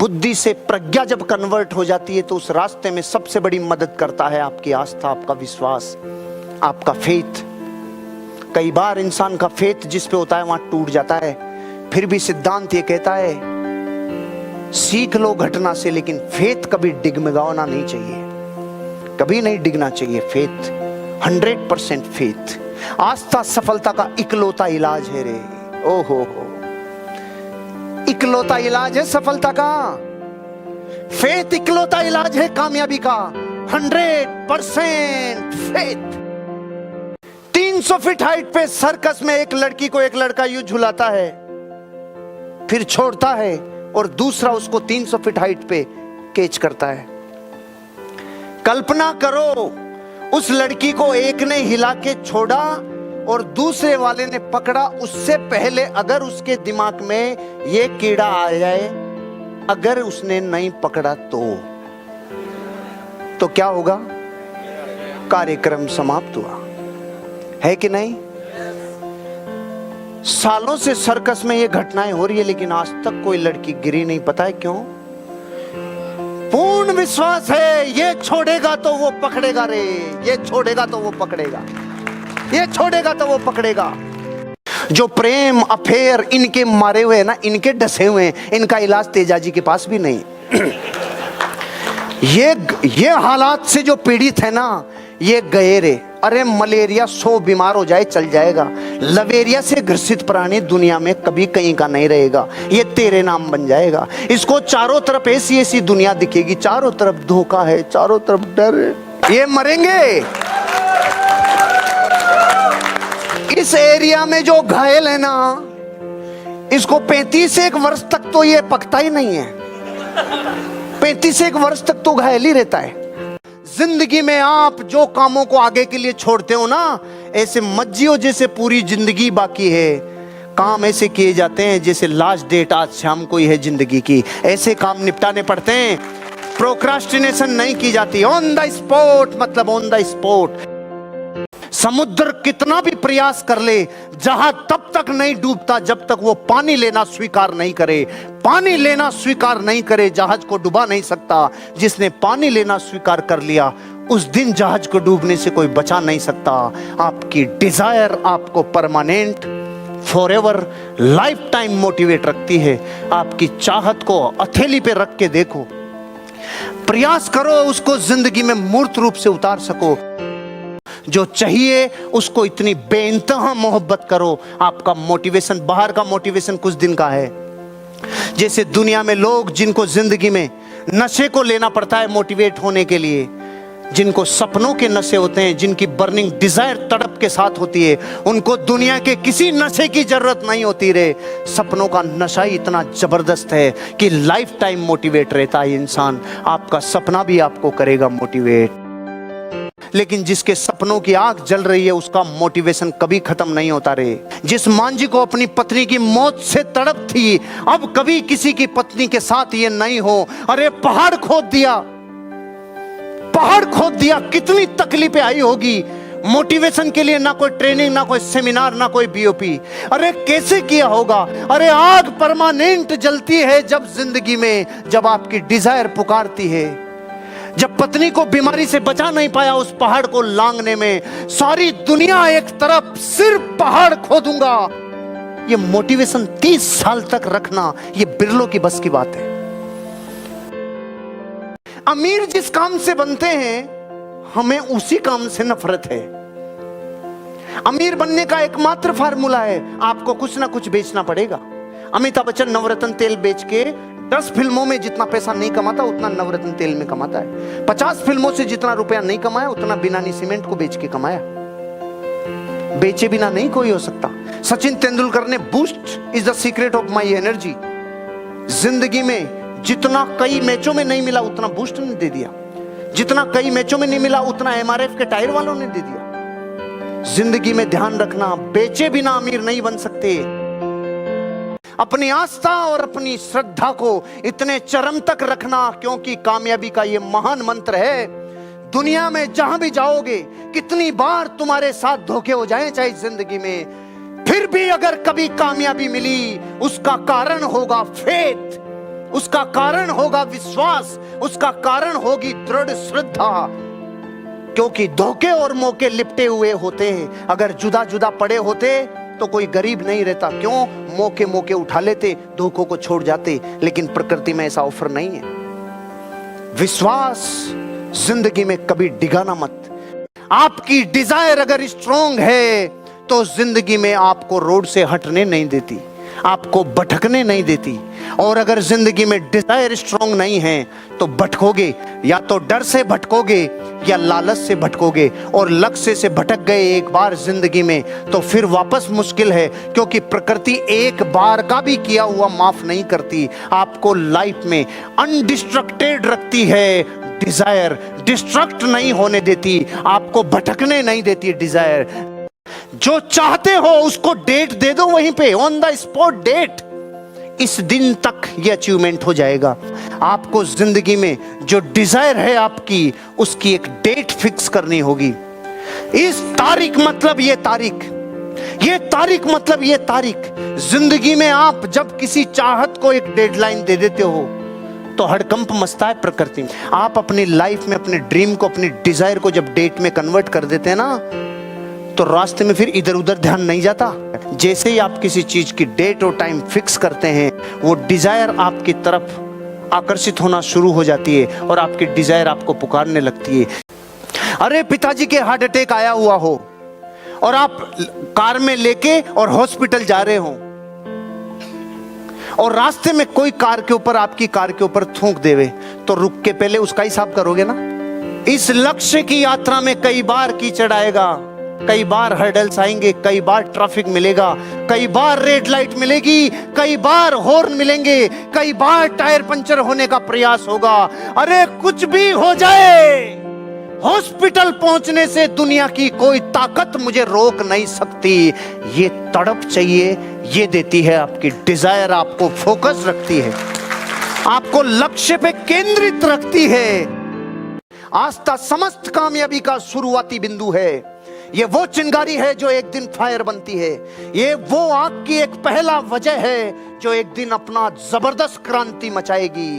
बुद्धि से प्रज्ञा जब कन्वर्ट हो जाती है तो उस रास्ते में सबसे बड़ी मदद करता है आपकी आस्था, आपका विश्वास, आपका फेथ। कई बार इंसान का फेथ जिस पे होता है वहां टूट जाता है। फिर भी सिद्धांत ये कहता है सीख लो घटना से, लेकिन फेथ कभी डिगमगाना नहीं चाहिए, कभी नहीं डिगना चाहिए। Faith 100% faith. आस्था सफलता का इकलौता इलाज है रे। ओहो हो, इकलौता इलाज है सफलता का। फेथ इकलौता इलाज है कामयाबी का। 100% फेथ। 300 फीट हाइट पे सर्कस में एक लड़की को एक लड़का यूं झुलाता है, फिर छोड़ता है और दूसरा उसको 300 फीट हाइट पे कैच करता है। कल्पना करो उस लड़की को एक ने हिला के छोड़ा और दूसरे वाले ने पकड़ा। उससे पहले अगर उसके दिमाग में ये कीड़ा आ जाए, अगर उसने नहीं पकड़ा तो क्या होगा? कार्यक्रम समाप्त हुआ, है कि नहीं? सालों से सर्कस में ये घटनाएं हो रही है, लेकिन आज तक कोई लड़की गिरी नहीं। पता है क्यों? पूर्ण विश्वास है ये छोड़ेगा तो वो पकड़ेगा रे, ये छोड़ेगा तो वो पकड़ेगा, ये छोड़ेगा तो वो पकड़ेगा। जो प्रेम अफेयर इनके मारे हुए हैं ना, इनके डसे हुए हैं, इनका इलाज तेजाजी के पास भी नहीं। ये हालात से जो पीड़ित है ना, ये गए रे। अरे मलेरिया 100 बीमार हो जाए चल जाएगा, लवेरिया से ग्रसित प्राणी दुनिया में कभी कहीं का नहीं रहेगा। ये तेरे नाम बन जाएगा। इसको चारों तरफ ऐसी ऐसी दुनिया दिखेगी, चारों तरफ धोखा है, चारों तरफ डर है। ये मरेंगे। इस एरिया में जो घायल है ना, इसको 35 वर्ष तक तो ये पकता ही नहीं है। 35 वर्ष तक तो घायल ही रहता है। जिंदगी में आप जो कामों को आगे के लिए छोड़ते हो ना, ऐसे मत जियो जैसे पूरी जिंदगी बाकी है। काम ऐसे किए जाते हैं जैसे लास्ट डेट आज शाम को ही है जिंदगी की। ऐसे काम निपटाने पड़ते हैं। प्रोक्रास्टिनेशन नहीं की जाती। ऑन द स्पॉट, मतलब ऑन द स्पॉट। समुद्र कितना भी प्रयास कर ले, जहाज तब तक नहीं डूबता जब तक वो पानी लेना स्वीकार नहीं करे। पानी लेना स्वीकार नहीं करे, जहाज को डुबा नहीं सकता। जिसने पानी लेना स्वीकार कर लिया, उस दिन जहाज को डूबने से कोई बचा नहीं सकता। आपकी डिजायर आपको permanent, forever, life time motivate रखती है। आपकी चाहत को हथेली पे रख के देखो, प्रयास करो उसको जिंदगी में मूर्त रूप से उतार सको। जो चाहिए उसको इतनी बेइंतहा मोहब्बत करो। आपका मोटिवेशन, बाहर का मोटिवेशन कुछ दिन का है। जैसे दुनिया में लोग जिनको जिंदगी में नशे को लेना पड़ता है मोटिवेट होने के लिए, जिनको सपनों के नशे होते हैं, जिनकी बर्निंग डिजायर तड़प के साथ होती है, उनको दुनिया के किसी नशे की जरूरत नहीं होती रे। सपनों का नशा ही इतना जबरदस्त है कि लाइफ टाइम मोटिवेट रहता है इंसान। आपका सपना भी आपको करेगा मोटिवेट। लेकिन जिसके सपनों की आग जल रही है, उसका मोटिवेशन कभी खत्म नहीं होता रे। जिस मांझी को अपनी पत्नी की मौत से तड़प थी, अब कभी किसी की पत्नी के साथ ये नहीं हो। अरे पहाड़ खोद दिया, पहाड़ खोद दिया, कितनी तकलीफें आई होगी। मोटिवेशन के लिए ना कोई ट्रेनिंग, ना कोई सेमिनार, ना कोई बीओपी। अरे कैसे किया होगा? अरे आग परमानेंट जलती है जब जिंदगी में, जब आपकी डिजायर पुकारती है। जब पत्नी को बीमारी से बचा नहीं पाया उस पहाड़ को लांघने में, सारी दुनिया एक तरफ, सिर्फ पहाड़ खोदूंगा। ये मोटिवेशन 30 साल तक रखना, ये बिरलों की बस की बात है। अमीर जिस काम से बनते हैं, हमें उसी काम से नफरत है। अमीर बनने का एकमात्र फार्मूला है, आपको कुछ ना कुछ बेचना पड़ेगा। अमिताभ बच्चन नवरत्न तेल बेच के 10 फिल्मों में जितना पैसा नहीं कमाता उतना नवरत्न तेल में कमाता है। 50 फिल्मों से जितना रुपया नहीं कमाया उतना बिनानी सीमेंट को बेच के कमाया। बेचे बिना नहीं कोई हो सकता। सचिन तेंदुलकर ने boost is the secret of my energy. जिंदगी में जितना कई मैचों में नहीं मिला उतना बूस्ट ने दे दिया, जितना कई मैचों में नहीं मिला उतना एमआरएफ के टायर वालों ने दे दिया। जिंदगी में ध्यान रखना, बेचे बिना अमीर नहीं बन सकते। अपनी आस्था और अपनी श्रद्धा को इतने चरम तक रखना, क्योंकि कामयाबी का ये महान मंत्र है। दुनिया में जहां भी जाओगे, कितनी बार तुम्हारे साथ धोखे हो जाएं चाहे जिंदगी में, फिर भी अगर कभी कामयाबी मिली उसका कारण होगा फेथ, उसका कारण होगा विश्वास, उसका कारण होगी दृढ़ श्रद्धा। क्योंकि धोखे और मौके लिपटे हुए होते हैं। अगर जुदा जुदा पड़े होते तो कोई गरीब नहीं रहता। क्यों? मौके मौके उठा लेते, धोखों को छोड़ जाते। लेकिन प्रकृति में ऐसा ऑफर नहीं है। विश्वास जिंदगी में कभी डिगाना मत। आपकी डिजायर अगर स्ट्रॉन्ग है तो जिंदगी में आपको रोड से हटने नहीं देती, आपको भटकने नहीं देती। और अगर जिंदगी में डिजायर स्ट्रॉन्ग नहीं है तो भटकोगे, या तो डर से भटकोगे या लालच से भटकोगे। और लक्ष्य से भटक गए एक बार जिंदगी में तो फिर वापस मुश्किल है, क्योंकि प्रकृति एक बार का भी किया हुआ माफ नहीं करती। आपको लाइफ में अनडिस्ट्रक्टेड रखती है डिजायर, डिस्ट्रक्ट नहीं होने देती, आपको भटकने नहीं देती डिजायर। जो चाहते हो उसको डेट दे दो, वहीं पे ऑन द स्पॉट डेट। इस दिन तक ये अचीवमेंट हो जाएगा। आपको जिंदगी में जो डिजायर है आपकी, उसकी एक डेट फिक्स करनी होगी। इस तारीख मतलब ये तारीख, ये तारीख मतलब ये तारीख। जिंदगी में आप जब किसी चाहत को एक डेडलाइन दे देते हो तो हड़कंप मचता है प्रकृति में। आप अपनी लाइफ में अपने ड्रीम को, अपनी डिजायर को जब डेट में कन्वर्ट कर देते हैं ना, तो रास्ते में फिर इधर उधर ध्यान नहीं जाता। जैसे ही आप किसी चीज की डेट और टाइम फिक्स करते हैं, वो डिजायर आपकी तरफ आकर्षित होना शुरू हो जाती है और आपकी डिजायर आपको पुकारने लगती है। अरे पिताजी के हार्ट अटैक आया हुआ हो और आप कार में लेके और हॉस्पिटल जा रहे हो, और रास्ते में कोई कार के ऊपर, आपकी कार के ऊपर थूक देवे, तो रुक के पहले उसका हिसाब करोगे ना। इस लक्ष्य की यात्रा में कई बार कीचड़ आएगा, कई बार हर्डल्स आएंगे, कई बार ट्रैफिक मिलेगा, कई बार रेड लाइट मिलेगी, कई बार हॉर्न मिलेंगे, कई बार टायर पंचर होने का प्रयास होगा। अरे कुछ भी हो जाए, हॉस्पिटल पहुंचने से दुनिया की कोई ताकत मुझे रोक नहीं सकती। ये तड़प चाहिए, ये देती है आपकी डिजायर, आपको फोकस रखती है, आपको लक्ष्य पे केंद्रित रखती है। आस्था समस्त कामयाबी का शुरुआती बिंदु है। ये वो चिंगारी है जो एक दिन फायर बनती है। ये वो आग की एक पहला वजह है जो एक दिन अपना जबरदस्त क्रांति मचाएगी।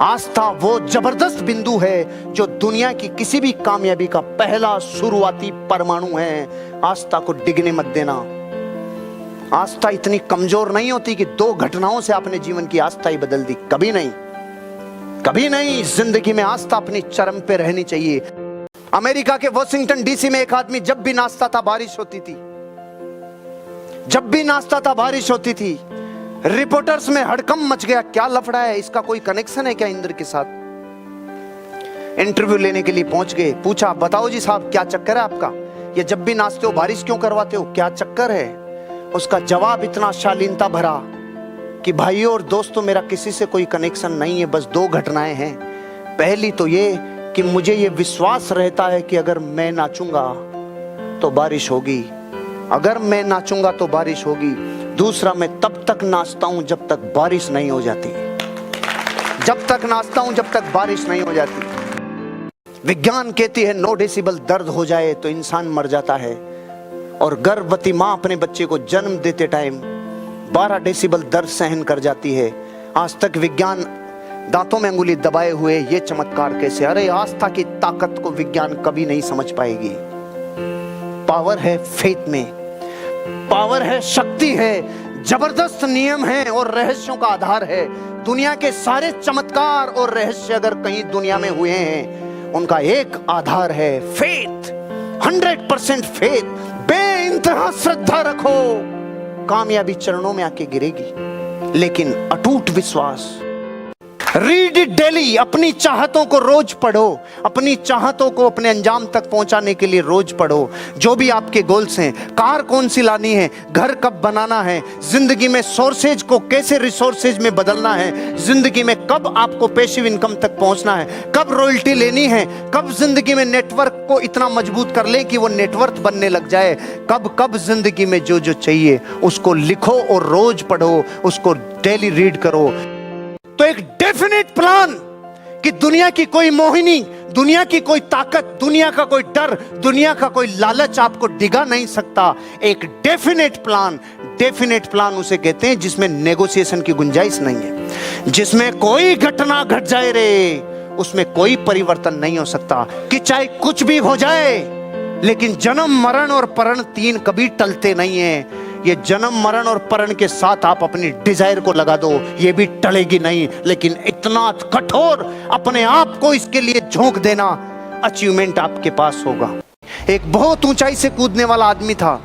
आस्था वो जबरदस्त बिंदु है जो दुनिया की किसी भी कामयाबी का पहला शुरुआती परमाणु है। आस्था को डिगने मत देना। आस्था इतनी कमजोर नहीं होती कि 2 घटनाओं से आपने जीवन की आस्था ही बदल दी। कभी नहीं, कभी नहीं। जिंदगी में आस्था अपनी चरम पे रहनी चाहिए। अमेरिका के वॉशिंगटन डीसी में एक आदमी जब भी नाचता था बारिश होती थी, जब भी नाचता था बारिश होती थी। रिपोर्टर्स में हड़कंप मच गया, क्या लफड़ा है, इसका कोई कनेक्शन है क्या इंद्र के साथ। इंटरव्यू लेने के लिए पहुंच गए, पूछा बताओ जी साहब क्या चक्कर है आपका, ये जब भी नाचते हो बारिश क्यों करवाते हो, क्या चक्कर है। उसका जवाब इतना शालीनता भरा कि भाइयों और दोस्तों, मेरा किसी से कोई कनेक्शन नहीं है, बस 2 घटनाएं हैं। पहली तो ये कि मुझे ये विश्वास रहता है कि अगर मैं नाचूंगा तो बारिश होगी, अगर मैं नाचूंगा तो बारिश होगी। दूसरा, मैं तब तक नाचता हूं जब तक बारिश नहीं हो जाती, जब तक नाचता हूं जब तक बारिश नहीं हो जाती। विज्ञान कहती है 9 डेसिबल दर्द हो जाए तो इंसान मर जाता है, और गर्भवती मां अपने बच्चे को जन्म देते टाइम 12 डेसिबल दर्द सहन कर जाती है। आज तक विज्ञान दांतों में अंगुली दबाए हुए ये चमत्कार कैसे। अरे आस्था की ताकत को विज्ञान कभी नहीं समझ पाएगी। पावर है फेथ में, पावर है, शक्ति है, जबरदस्त नियम है और रहस्यों का आधार है। दुनिया के सारे चमत्कार और रहस्य अगर कहीं दुनिया में हुए हैं, उनका एक आधार है फेथ, 100% फेथ। बेइंतहा श्रद्धा रखो, कामयाबी चरणों में आके गिरेगी, लेकिन अटूट विश्वास। Read it daily. अपनी चाहतों को रोज पढ़ो, अपनी चाहतों को अपने अंजाम तक पहुंचाने के लिए रोज पढ़ो। जो भी आपके गोल्स हैं, कार कौन सी लानी है, घर कब बनाना है, जिंदगी में सोर्सेज को कैसे रिसोर्सेज में बदलना है, जिंदगी में कब आपको पैसिव इनकम तक पहुंचना है, कब रॉयल्टी लेनी है, कब जिंदगी में नेटवर्क को इतना मजबूत कर ले कि वो नेटवर्क बनने लग जाए, कब कब जिंदगी में जो जो चाहिए उसको लिखो और रोज पढ़ो, उसको डेली रीड करो। तो एक डेफिनेट प्लान कि दुनिया की कोई मोहिनी, दुनिया की कोई ताकत, दुनिया का कोई डर, दुनिया का कोई लालच आपको डिगा नहीं सकता। एक डेफिनेट प्लान, डेफिनेट प्लान उसे कहते हैं जिसमें नेगोशिएशन की गुंजाइश नहीं है। जिसमें कोई घटना घट जाए रे, उसमें कोई परिवर्तन नहीं हो सकता, कि चाहे कुछ भी हो जाए। लेकिन जन्म मरण और परण तीन कभी टलते नहीं है। ये जन्म मरण और परण के साथ आप अपनी डिजायर को लगा दो, ये भी टलेगी नहीं। लेकिन इतना कठोर अपने आप को इसके लिए झोंक देना, अचीवमेंट आपके पास होगा। एक बहुत ऊंचाई से कूदने वाला आदमी था,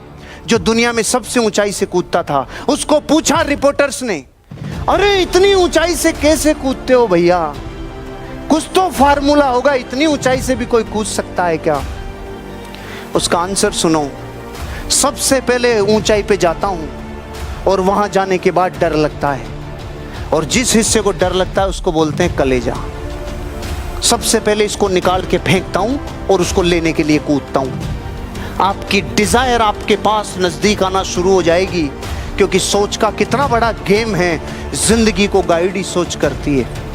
जो दुनिया में सबसे ऊंचाई से कूदता था। उसको पूछा रिपोर्टर्स ने, अरे इतनी ऊंचाई से कैसे कूदते हो भैया, कुछ तो फार्मूला होगा, इतनी ऊंचाई से भी कोई कूद सकता है क्या? उसका आंसर सुनो, सबसे पहले ऊंचाई पे जाता हूं और वहां जाने के बाद डर लगता है, और जिस हिस्से को डर लगता है उसको बोलते हैं कलेजा। सबसे पहले इसको निकाल के फेंकता हूं और उसको लेने के लिए कूदता हूं। आपकी डिजायर आपके पास नजदीक आना शुरू हो जाएगी, क्योंकि सोच का कितना बड़ा गेम है। जिंदगी को गाइड ही सोच करती है।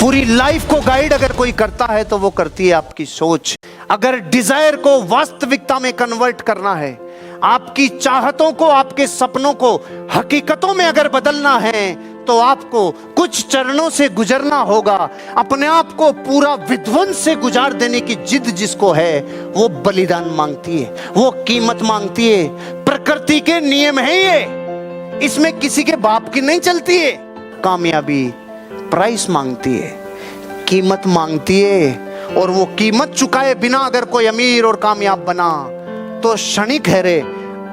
पूरी लाइफ को गाइड अगर कोई करता है तो वो करती है आपकी सोच। अगर डिजायर को वास्तविकता में कन्वर्ट करना है, आपकी चाहतों को, आपके सपनों को हकीकतों में अगर बदलना है, तो आपको कुछ चरणों से गुजरना होगा। अपने आप को पूरा विध्वंस से गुजार देने की जिद जिसको है, वो बलिदान मांगती है, वो कीमत मांगती है। प्रकृति के नियम है ये, इसमें किसी के बाप की नहीं चलती है। कामयाबी प्राइस मांगती है, कीमत मांगती है, और वो कीमत चुकाए बिना अगर कोई अमीर और कामयाब बना तो क्षणिक है रे,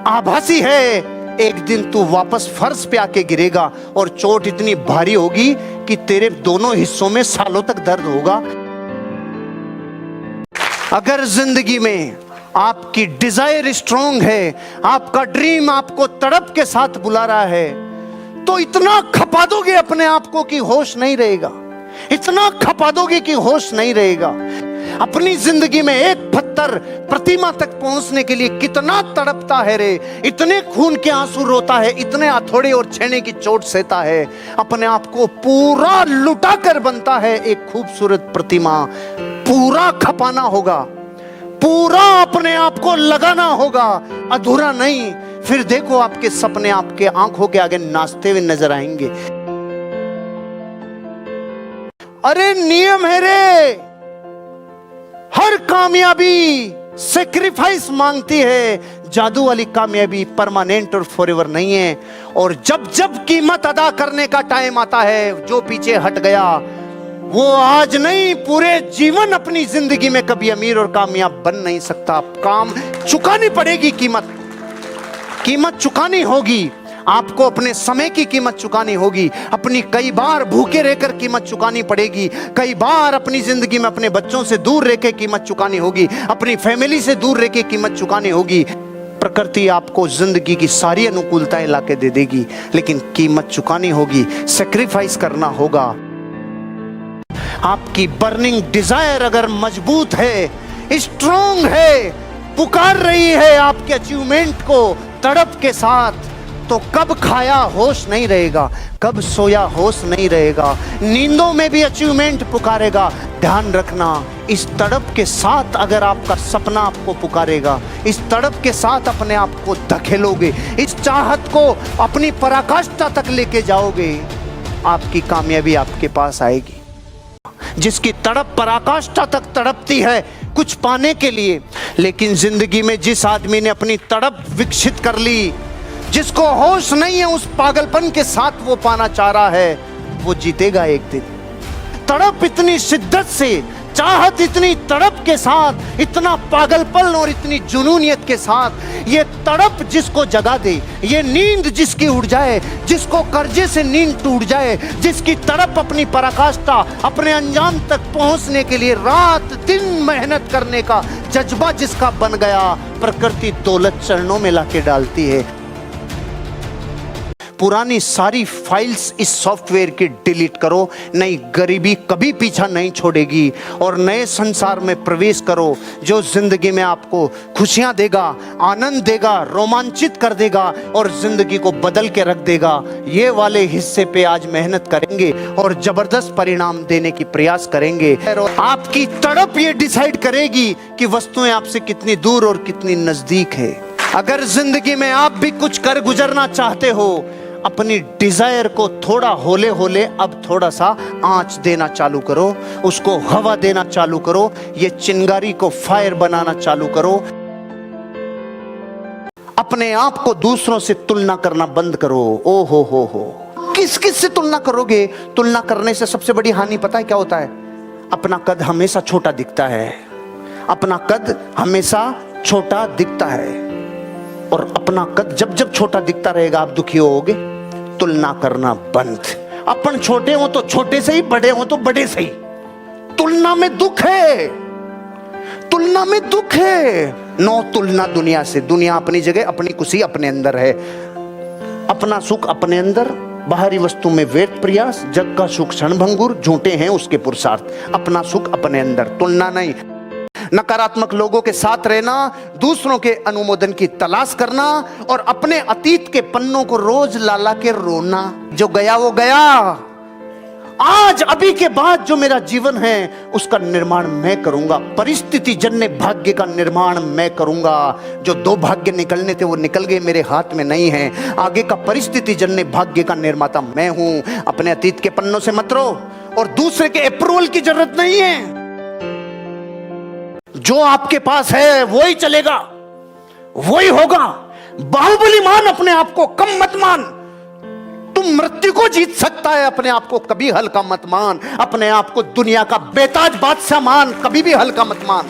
आभासी है। एक दिन तू वापस फर्श पे आके गिरेगा और चोट इतनी भारी होगी कि तेरे दोनों हिस्सों में सालों तक दर्द होगा। अगर जिंदगी में आपकी डिजायर स्ट्रॉन्ग है, आपका ड्रीम आपको तड़प के साथ बुला रहा है, तो इतना खपा दोगे अपने आप को कि होश नहीं रहेगा, इतना खपा दोगे कि होश नहीं रहेगा। अपनी जिंदगी में एक पत्थर प्रतिमा तक पहुंचने के लिए कितना तड़पता है रे, इतने खून के आंसू रोता है, इतने हथौड़े और छेने की चोट सहता है, अपने आप को पूरा लुटा कर बनता है एक खूबसूरत प्रतिमा। पूरा खपाना होगा, पूरा अपने आप को लगाना होगा, अधूरा नहीं। फिर देखो आपके सपने आपके आंखों के आगे नाचते हुए नजर आएंगे। अरे नियम है रे, हर कामयाबी सेक्रीफाइस मांगती है। जादू वाली कामयाबी परमानेंट और फॉरएवर नहीं है। और जब जब कीमत अदा करने का टाइम आता है, जो पीछे हट गया वो आज नहीं, पूरे जीवन अपनी जिंदगी में कभी अमीर और कामयाब बन नहीं सकता। काम चुकानी पड़ेगी, कीमत चुकानी होगी। आपको अपने समय की कीमत चुकानी होगी, अपनी कई बार भूखे रहकर कीमत चुकानी पड़ेगी, कई बार अपनी जिंदगी में अपने बच्चों से दूर रहकर कीमत चुकानी होगी, अपनी फैमिली से दूर रहकर कीमत चुकानी होगी। प्रकृति आपको जिंदगी की सारी अनुकूलताएं लाके दे देगी, लेकिन कीमत चुकानी होगी, सैक्रिफाइस करना होगा। आपकी बर्निंग डिजायर अगर मजबूत है, स्ट्रॉन्ग है, पुकार रही है आपके अचीवमेंट को तड़प के साथ, तो कब खाया होश नहीं रहेगा, कब सोया होश नहीं रहेगा, नींदों में भी अचीवमेंट पुकारेगा। ध्यान रखना, इस तड़प के साथ अगर आपका सपना आपको पुकारेगा, इस तड़प के साथ अपने आप को धकेलोगे, इस चाहत को अपनी पराकाष्ठा तक लेके जाओगे, आपकी कामयाबी आपके पास आएगी। जिसकी तड़प पराकाष्ठा तक तड़पती है कुछ पाने के लिए, लेकिन जिंदगी में जिस आदमी ने अपनी तड़प विकसित कर ली, जिसको होश नहीं है उस पागलपन के साथ वो पाना चाह रहा है, वो जीतेगा एक दिन। तड़प इतनी शिद्दत से, चाहत इतनी तड़प के साथ, इतना पागलपन और इतनी जुनूनियत के साथ, ये तड़प जिसको जगा दे, ये नींद जिसकी उड़ जाए, जिसको कर्जे से नींद टूट जाए, जिसकी तड़प अपनी पराकाष्ठा, अपने अंजाम तक पहुंचने के लिए रात दिन मेहनत करने का जज्बा जिसका बन गया, प्रकृति दौलत चरणों में लाके डालती है। पुरानी सारी फाइल्स इस सॉफ्टवेयर की डिलीट करो, नई गरीबी कभी पीछा नहीं छोड़ेगी, और नए संसार में प्रवेश करो जो जिंदगी में आपको खुशियां देगा, आनंद देगा, रोमांचित कर देगा और जिंदगी को बदल के रख देगा। ये वाले हिस्से पे आज मेहनत करेंगे और जबरदस्त परिणाम देने की प्रयास करेंगे। आपकी तड़प ये डिसाइड करेगी कि वस्तुएं आपसे कितनी दूर और कितनी नजदीक है। अगर जिंदगी में आप भी कुछ कर गुजरना चाहते हो, अपनी डिजायर को थोड़ा होले होले अब थोड़ा सा आंच देना चालू करो, उसको हवा देना चालू करो, ये चिंगारी को फायर बनाना चालू करो। अपने आप को दूसरों से तुलना करना बंद करो। ओ हो, किस किस से तुलना करोगे? तुलना करने से सबसे बड़ी हानि पता है क्या होता है? अपना कद हमेशा छोटा दिखता है, अपना कद हमेशा छोटा दिखता है। और अपना कद जब जब छोटा दिखता रहेगा आप दुखी होगे। तुलना करना बंद। अपन छोटे हो तो छोटे से ही, बड़े हो तो बड़े से ही। तुलना में दुख है, तुलना में दुख है। नो तुलना दुनिया से। दुनिया अपनी जगह, अपनी खुशी अपने अंदर है, अपना सुख अपने अंदर, बाहरी वस्तु में व्यर्थ प्रयास, जग का सुख क्षणभंगुर, झूठे हैं उसके पुरुषार्थ। अपना सुख अपने अंदर, तुलना नहीं। नकारात्मक लोगों के साथ रहना, दूसरों के अनुमोदन की तलाश करना और अपने अतीत के पन्नों को रोज लाला के रोना। जो गया वो गया, आज अभी के बाद जो मेरा जीवन है उसका निर्माण मैं करूंगा। परिस्थिति जन्य भाग्य का निर्माण मैं करूंगा। जो दो भाग्य निकलने थे वो निकल गए, मेरे हाथ में नहीं है। आगे का परिस्थिति जन्य भाग्य का निर्माता मैं हूं। अपने अतीत के पन्नों से मत रो और दूसरे के अप्रूवल की जरूरत नहीं है। जो आपके पास है वो ही चलेगा, वो ही होगा। बाहुबली मान, अपने आप को कम मत मान। तुम मृत्यु को जीत सकता है, अपने आप को कभी हल्का मत मान। अपने आप को दुनिया का बेताज बादशाह मान, कभी भी हल्का मत मान।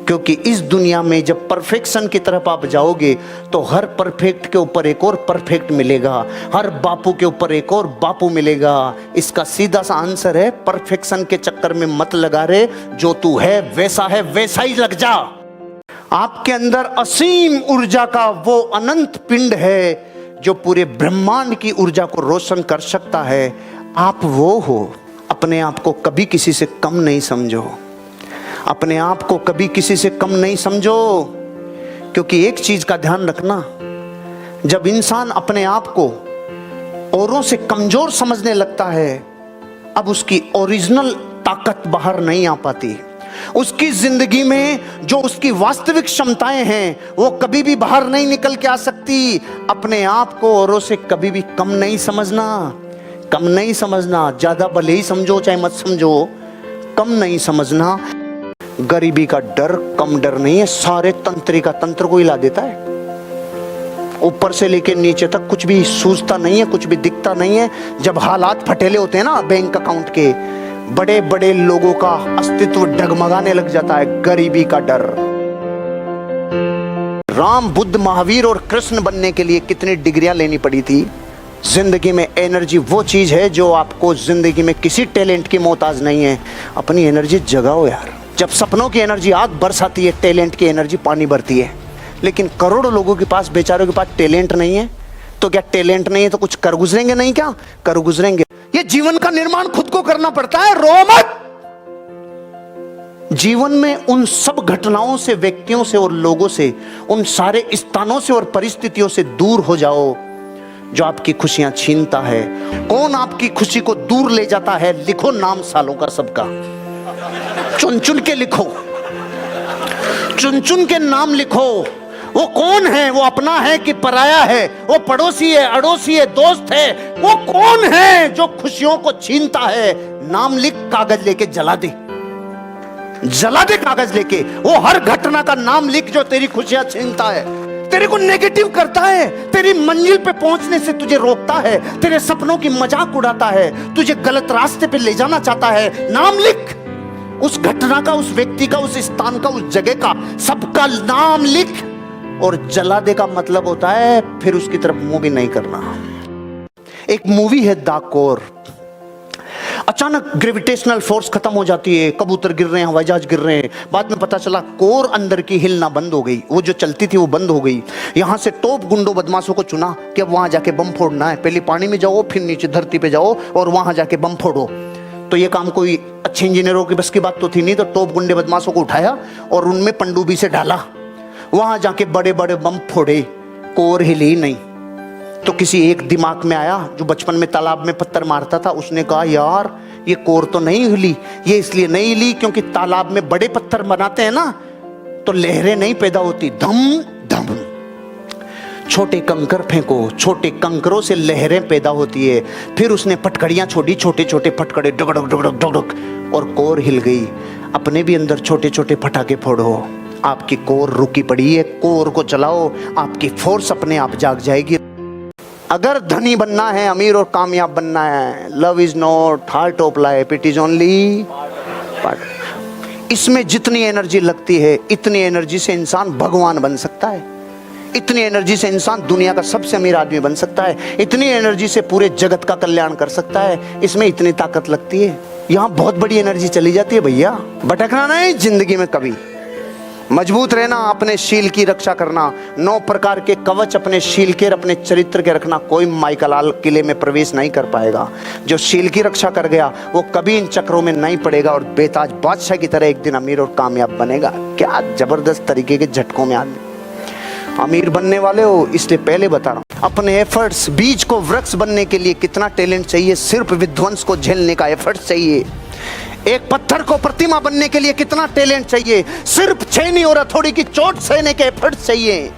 क्योंकि इस दुनिया में जब परफेक्शन की तरफ आप जाओगे तो हर परफेक्ट के ऊपर एक और परफेक्ट मिलेगा, हर बापू के ऊपर एक और बापू मिलेगा। इसका सीधा सा आंसर है, परफेक्शन के चक्कर में मत लगा रे। जो तू है वैसा ही लग जा। आपके अंदर असीम ऊर्जा का वो अनंत पिंड है जो पूरे ब्रह्मांड की ऊर्जा को रोशन कर सकता है। आप वो हो। अपने आप को कभी किसी से कम नहीं समझो, अपने आप को कभी किसी से कम नहीं समझो। क्योंकि एक चीज का ध्यान रखना, जब इंसान अपने आप को औरों से कमजोर समझने लगता है, अब उसकी ओरिजिनल ताकत बाहर नहीं आ पाती। उसकी जिंदगी में जो उसकी वास्तविक क्षमताएं हैं वो कभी भी बाहर नहीं निकल के आ सकती। अपने आप को औरों से कभी भी कम नहीं समझना, कम नहीं समझना। ज्यादा भले ही समझो चाहे मत समझो, कम नहीं समझना। गरीबी का डर कम डर नहीं है, सारे तंत्री का तंत्र को हिला देता है। ऊपर से लेके नीचे तक कुछ भी सूझता नहीं है, कुछ भी दिखता नहीं है। जब हालात फटेले होते हैं ना बैंक अकाउंट के, बड़े बड़े लोगों का अस्तित्व डगमगाने लग जाता है। गरीबी का डर। राम, बुद्ध, महावीर और कृष्ण बनने के लिए कितनी डिग्रियां लेनी पड़ी थी। जिंदगी में एनर्जी वो चीज है जो आपको जिंदगी में किसी टैलेंट की मोहताज नहीं है। अपनी एनर्जी जगाओ यार। जब सपनों की एनर्जी आग बरसाती है, टैलेंट की एनर्जी पानी भरती है। लेकिन करोड़ों लोगों के पास, बेचारों के पास टैलेंट नहीं है। तो क्या टैलेंट नहीं है तो कुछ कर गुजरेंगे नहीं? क्या कर गुजरेंगे? ये जीवन का निर्माण खुद को करना पड़ता है, रो मत। जीवन में उन सब घटनाओं से, व्यक्तियों से और लोगों से, उन सारे स्थानों से और परिस्थितियों से दूर हो जाओ जो आपकी खुशियां छीनता है। कौन आपकी खुशी को दूर ले जाता है? लिखो नाम सालों का सबका, चुन चुन के लिखो, चुन चुन के नाम लिखो। वो कौन है? वो अपना है कि पराया है? वो पड़ोसी है, अड़ोसी है, दोस्त है? वो कौन है जो खुशियों को छीनता है? नाम लिख, कागज लेके जला दे, जला दे कागज लेके। वो हर घटना का नाम लिख जो तेरी खुशियां छीनता है, तेरे को नेगेटिव करता है, तेरी मंजिल पे पहुंचने से तुझे रोकता है, तेरे सपनों की मजाक उड़ाता है, तुझे गलत रास्ते पे ले जाना चाहता है। नाम लिख, उस घटना का, उस व्यक्ति का, उस स्थान का, उस जगह का, सबका नाम लिख और जला दे। का मतलब होता है फिर उसकी तरफ मुंह भी नहीं करना। एक मूवी है डाकोर। अचानक ग्रेविटेशनल फोर्स खत्म हो जाती है, कबूतर गिर रहे हैं, हवाई जहाज गिर रहे हैं। बाद में पता चला कोर अंदर की हिलना बंद हो गई, वो जो चलती थी वो बंद हो गई। यहां से टॉप गुंडों बदमाशों को चुना कि अब वहां जाके बम फोड़ना है। पहले पानी में जाओ, फिर नीचे धरती पे जाओ और वहां जाके बम फोड़ो। तो ये काम कोई अच्छे इंजीनियरों की बस की बात तो थी नहीं। तो टॉप गुंडे बदमाशों को उठाया और उनमें पनडुब्बी से डाला, वहां जाके बड़े बड़े बम फोड़े, कोर हिली नहीं। तो किसी एक दिमाग में आया जो बचपन में तालाब में पत्थर मारता था, उसने कहा यार ये कोर तो नहीं हिली। ये इसलिए नहीं हिली क्योंकि तालाब में बड़े पत्थर बनाते हैं ना तो लहरें नहीं पैदा होती, धम धम। छोटे कंकर फेंको, छोटे कंकरों से लहरें पैदा होती है। फिर उसने फटकड़ियां छोड़ी, छोटे छोटे फटकड़े, डगडग डगडग डगडग, और कोर हिल गई। अपने भी अंदर छोटे छोटे फटाके फोड़ो, आपकी कोर रुकी पड़ी है, कोर को चलाओ, आपकी फोर्स अपने आप जाग जाएगी। अगर धनी बनना है, अमीर और कामयाब बनना है, love is not heart of life, it is only part. इसमें जितनी एनर्जी लगती है, इतनी एनर्जी से इंसान भगवान बन सकता है, इतनी एनर्जी से इंसान दुनिया का सबसे अमीर आदमी बन सकता है, इतनी एनर्जी से पूरे जगत का कल्याण कर सकता है। इसमें इतनी ताकत लगती है, यहाँ बहुत बड़ी एनर्जी चली जाती है भैया। भटकना नहीं जिंदगी में कभी, मजबूत रहना, अपने शील की रक्षा करना, 9 प्रकार के कवच अपने शील के, अपने चरित्र के रखना। कोई माइकलाल किले में प्रवेश नहीं कर पाएगा। जो शील की रक्षा कर गया वो कभी इन चक्रों में नहीं पड़ेगा और बेताज बादशाह की तरह एक दिन अमीर और कामयाब बनेगा। क्या जबरदस्त तरीके के झटकों में आदमी अमीर बनने वाले हो, इसलिए पहले बता रहा हूं, अपने एफर्ट्स, बीज को वृक्ष बनने के लिए कितना टैलेंट चाहिए, सिर्फ विध्वंस को झेलने का एफर्ट्स चाहिए। एक पत्थर को प्रतिमा बनने के लिए कितना टैलेंट चाहिए, सिर्फ छेनी और हथौड़ी की चोट सहने के एफर्ट्स चाहिए।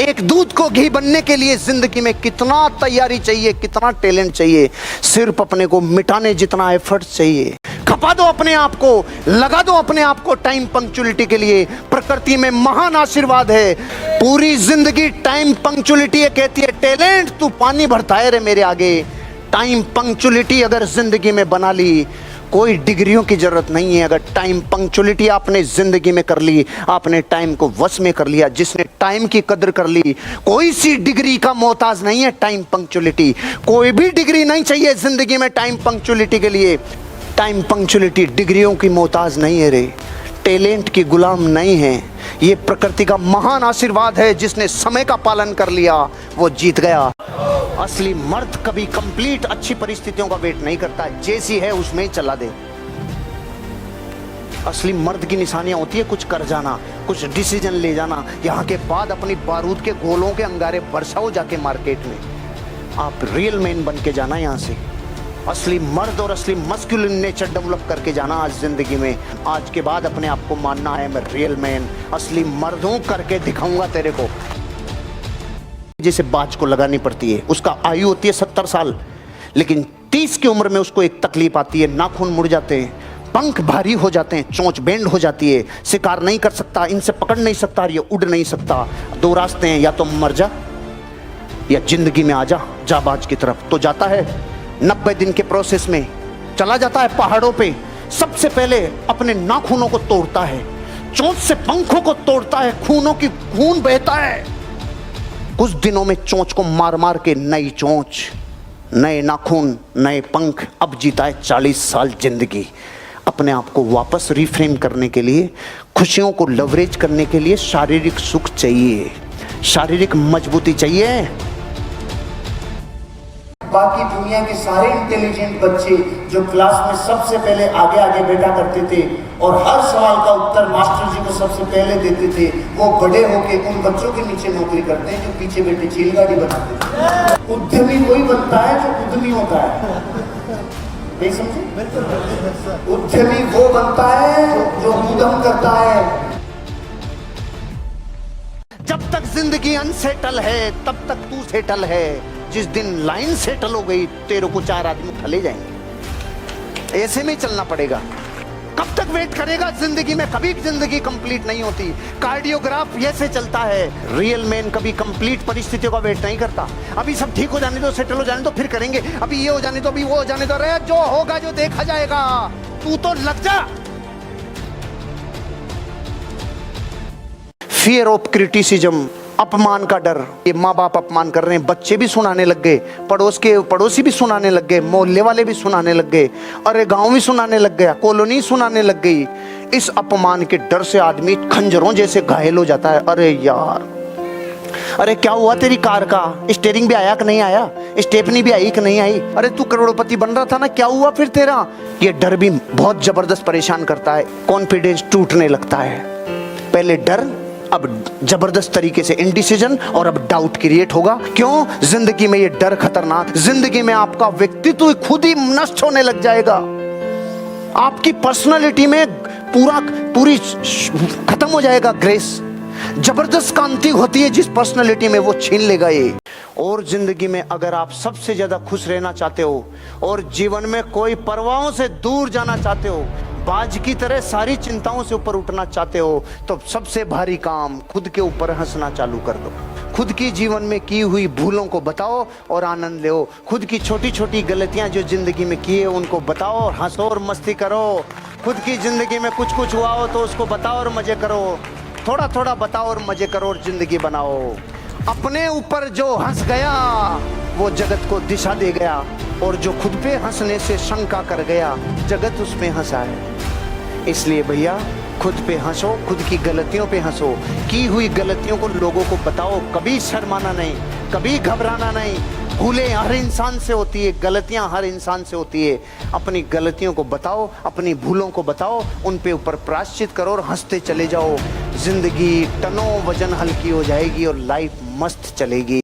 एक दूध को घी बनने के लिए जिंदगी में कितना तैयारी चाहिए, कितना टैलेंट चाहिए, सिर्फ अपने को मिटाने जितना एफर्ट्स चाहिए। खपा दो अपने आप को, लगा दो अपने आप को टाइम पंक्चुअलिटी के लिए। प्रकृति में महान आशीर्वाद है, पूरी जिंदगी टाइम पंक्चुअलिटी कहती है, टैलेंट तू पानी भरता है रे मेरे आगे। टाइम पंक्चुअलिटी अगर जिंदगी में बना ली, कोई डिग्रियों की जरूरत नहीं है। अगर टाइम पंक्चुअलिटी आपने जिंदगी में कर ली, आपने टाइम को वश में कर लिया। जिसने टाइम की कदर कर ली, कोई सी डिग्री का मोहताज नहीं है टाइम पंक्चुअलिटी। कोई भी डिग्री नहीं चाहिए जिंदगी में टाइम पंक्चुअलिटी के लिए। टाइम पंक्चुअलिटी डिग्रियों की मोहताज नहीं है रे, टैलेंट की गुलाम नहीं है। ये प्रकृति का महान आशीर्वाद है, जिसने समय का पालन कर लिया वो जीत गया। असली मर्द कभी कंप्लीट अच्छी परिस्थितियों का वेट नहीं करता, जैसी है उसमें ही चला दे। असली मर्द की निशानियां होती है कुछ कर जाना, कुछ डिसीजन ले जाना, यहाँ के बाद अपनी बारूद के गोलों के अंगारे बरसाओ जाके मार्केट में। आप रियल मैन बन के जाना यहाँ से, असली मर्द और असली मस्कुलिन नेचर डेवलप करके जाना आज जिंदगी में। आज के बाद अपने आप को मानना है मैं रियल मैन, असली मर्द हूं, करके दिखाऊंगा तेरे को। जैसे बाज को लगानी पड़ती है, उसका आयु होती है 70 साल, लेकिन 30 की उम्र में उसको एक तकलीफ आती है, नाखून मुड़ जाते हैं, पंख भारी हो जाते हैं, चोंच बेंड हो जाती है, शिकार नहीं कर सकता, इनसे पकड़ नहीं सकता, ये उड़ नहीं सकता। 2 रास्ते हैं, या तो मर जा या जिंदगी में आ जा, जा बाज की तरफ। तो जाता है 90 दिन के प्रोसेस में, चला जाता है पहाड़ों पे। सबसे पहले अपने नाखूनों को तोड़ता है, चोंच से पंखों को तोड़ता है, खून बहता है। कुछ दिनों में चोंच को मार मार के नई चोंच, नए नाखून, नए पंख। अब जीता है 40 साल जिंदगी। अपने आप को वापस रिफ्रेम करने के लिए, खुशियों को लवरेज करने के लिए शारीरिक सुख चाहिए, शारीरिक मजबूती चाहिए। बाकी दुनिया के सारे इंटेलिजेंट बच्चे जो क्लास में सबसे पहले आगे आगे बैठा करते थे और हर सवाल का उत्तर मास्टर जी को सबसे पहले देते थे, वो बड़े होके उन बच्चों के नीचे नौकरी करते हैं जो पीछे बैठे रेलगाड़ी बनाते थे। उद्यमी वही बनता है जो उद्यमी होता है, नहीं समझे? उद्यमी वो बनता है जो उद्यम करता है। जब तक जिंदगी अनसेटल है तब तक तू सेटल है। जिस दिन लाइन सेटल हो गई, तेरे को 4 आदमी खले जाएंगे। ऐसे में चलना पड़ेगा। कब तक वेट करेगा जिंदगी में? कभी जिंदगी कंप्लीट नहीं होती। कार्डियोग्राफ ऐसे चलता है। रियल मैन कभी कंप्लीट परिस्थितियों का वेट नहीं करता। अभी सब ठीक हो जाने दो, सेटल हो जाने दो, फिर करेंगे। अभी ये हो जाने दो, अभी वो हो जाने दो। अरे जो होगा जो देखा जाएगा, तू तो लग जा। फियर ऑफ क्रिटिसिज्म, अपमान का डर। ये माँ बाप अपमान कर रहे हैं, बच्चे भी सुनाने लग गए, पड़ोसी भी सुनाने लग गए, मोहल्ले वाले भी सुनाने लग गए, अरे गांव भी सुनाने लग गया, कॉलोनी सुनाने लग गई। इस अपमान के डर से आदमी खंजरों जैसे घायल हो जाता है। अरे यार, अरे क्या हुआ तेरी कार का? स्टीयरिंग भी आया कि नहीं आया? स्टेपनी भी आई कि नहीं आई? अरे तू करोड़पति बन रहा था ना, क्या हुआ फिर तेरा? ये डर भी बहुत जबरदस्त परेशान करता है। कॉन्फिडेंस टूटने लगता है। पहले डर, अब जबरदस्त तरीके से इनडिसीजन, और अब डाउट क्रिएट होगा। क्यों? जिंदगी में ये डर खतरनाक। जिंदगी में आपका व्यक्तित्व खुद ही नष्ट होने लग जाएगा। आपकी पर्सनालिटी में पूरी खत्म हो जाएगा ग्रेस। जबरदस्त कांति होती है जिस पर्सनालिटी में, वो छीन लेगा ये। और जिंदगी में अगर आप सबसे ज्यादा खुश रहना चाहते हो और जीवन में कोई परवाहों से दूर जाना चाहते हो, बाज की तरह सारी चिंताओं से ऊपर उठना चाहते हो, तो सबसे भारी काम खुद के ऊपर हंसना चालू कर दो। खुद की जीवन में की हुई भूलों को बताओ और आनंद लो। खुद की छोटी छोटी गलतियां जो जिंदगी में की है उनको बताओ और हंसो और मस्ती करो। खुद की जिंदगी में कुछ कुछ हुआ हो तो उसको बताओ और मजे करो। थोड़ा थोड़ा बताओ और मजे करो और जिंदगी बनाओ। अपने ऊपर जो हंस गया वो जगत को दिशा दे गया, और जो खुद पे हंसने से शंका कर गया जगत उसमें हंसा है। इसलिए भैया खुद पे हंसो, खुद की गलतियों पे हंसो, की हुई गलतियों को लोगों को बताओ। कभी शर्माना नहीं, कभी घबराना नहीं। भूलें हर इंसान से होती है, गलतियां हर इंसान से होती है। अपनी गलतियों को बताओ, अपनी भूलों को बताओ, उन पे ऊपर प्रायश्चित करो और हंसते चले जाओ। जिंदगी टनों वजन हल्की हो जाएगी और लाइफ मस्त चलेगी।